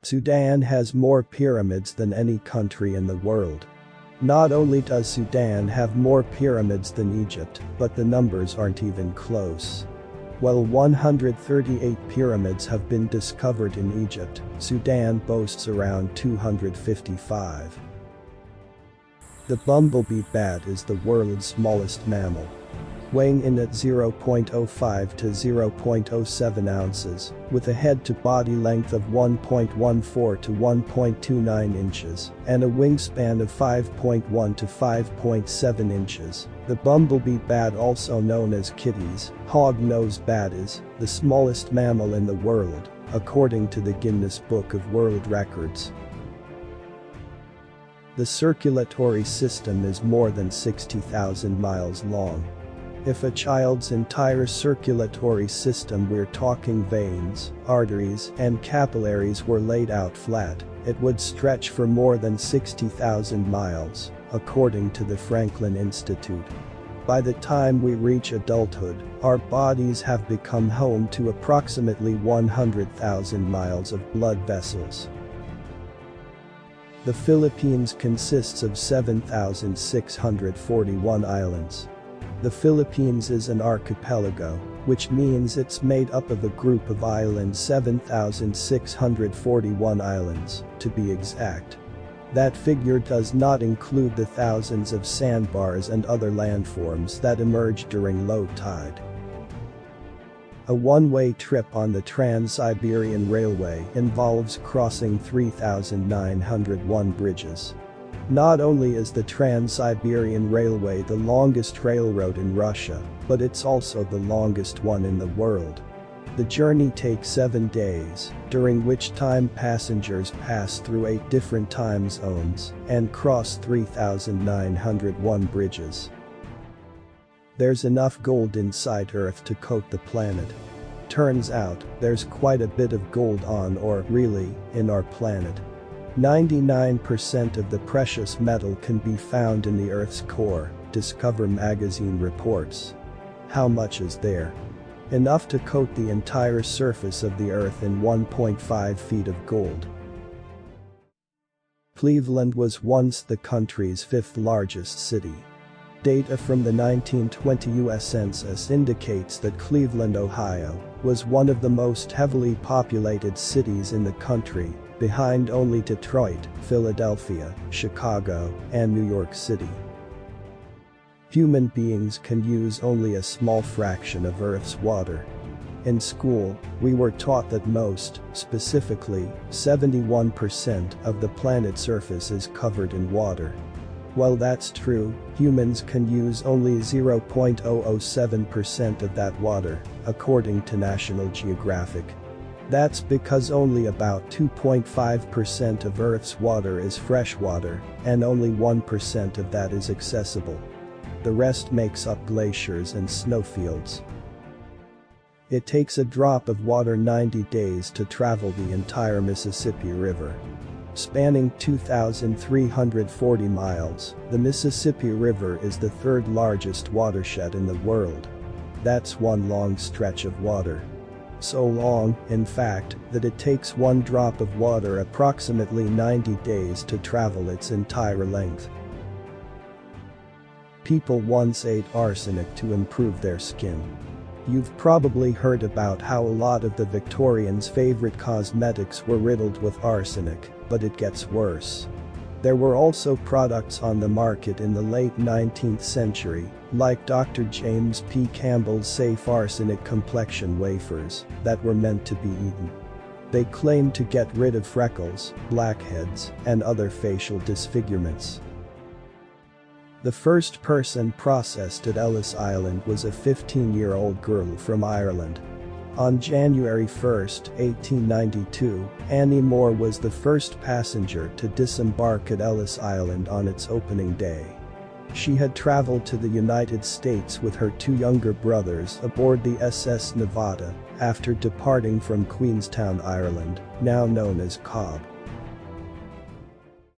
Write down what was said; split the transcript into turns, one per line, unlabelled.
Sudan has more pyramids than any country in the world. Not only does Sudan have more pyramids than Egypt, but the numbers aren't even close. While 138 pyramids have been discovered in Egypt, Sudan boasts around 255. The bumblebee bat is the world's smallest mammal. Weighing in at 0.05 to 0.07 ounces, with a head-to-body length of 1.14 to 1.29 inches, and a wingspan of 5.1 to 5.7 inches. The bumblebee bat, also known as Kitti's hog-nosed bat, is the smallest mammal in the world, according to the Guinness Book of World Records. The circulatory system is more than 60,000 miles long. If a child's entire circulatory system, we're talking veins, arteries, and capillaries, were laid out flat, it would stretch for more than 60,000 miles, according to the Franklin Institute. By the time we reach adulthood, our bodies have become home to approximately 100,000 miles of blood vessels. The Philippines consists of 7,641 islands. The Philippines is an archipelago, which means it's made up of a group of islands, 7,641 islands, to be exact. That figure does not include the thousands of sandbars and other landforms that emerge during low tide. A one-way trip on the Trans-Siberian Railway involves crossing 3,901 bridges. Not only is the Trans-Siberian Railway the longest railroad in Russia, but it's also the longest one in the world. The journey takes 7 days, during which time passengers pass through 8 different time zones and cross 3,901 bridges. There's enough gold inside Earth to coat the planet. Turns out, there's quite a bit of gold on, or really, in our planet. 99% of the precious metal can be found in the Earth's core, Discover magazine reports. How much is there? Enough to coat the entire surface of the Earth in 1.5 feet of gold. Cleveland was once the country's 5th largest city. Data from the 1920 U.S. Census indicates that Cleveland, Ohio, was one of the most heavily populated cities in the country, behind only Detroit, Philadelphia, Chicago, and New York City. Human beings can use only a small fraction of Earth's water. In school, we were taught that most, specifically, 71% of the planet's surface is covered in water. While that's true, humans can use only 0.007% of that water, according to National Geographic. That's because only about 2.5% of Earth's water is freshwater, and only 1% of that is accessible. The rest makes up glaciers and snowfields. It takes a drop of water 90 days to travel the entire Mississippi River. Spanning 2,340 miles, the Mississippi River is the 3rd largest watershed in the world. That's one long stretch of water. So long, in fact, that it takes one drop of water approximately 90 days to travel its entire length. People once ate arsenic to improve their skin. You've probably heard about how a lot of the Victorians' favorite cosmetics were riddled with arsenic, but it gets worse. There were also products on the market in the late 19th century, like Dr. James P. Campbell's safe arsenic complexion wafers, that were meant to be eaten. They claimed to get rid of freckles, blackheads, and other facial disfigurements. The first person processed at Ellis Island was a 15-year-old girl from Ireland. On January 1, 1892, Annie Moore was the first passenger to disembark at Ellis Island on its opening day. She had traveled to the United States with her 2 younger brothers aboard the SS Nevada after departing from Queenstown, Ireland, now known as Cobb.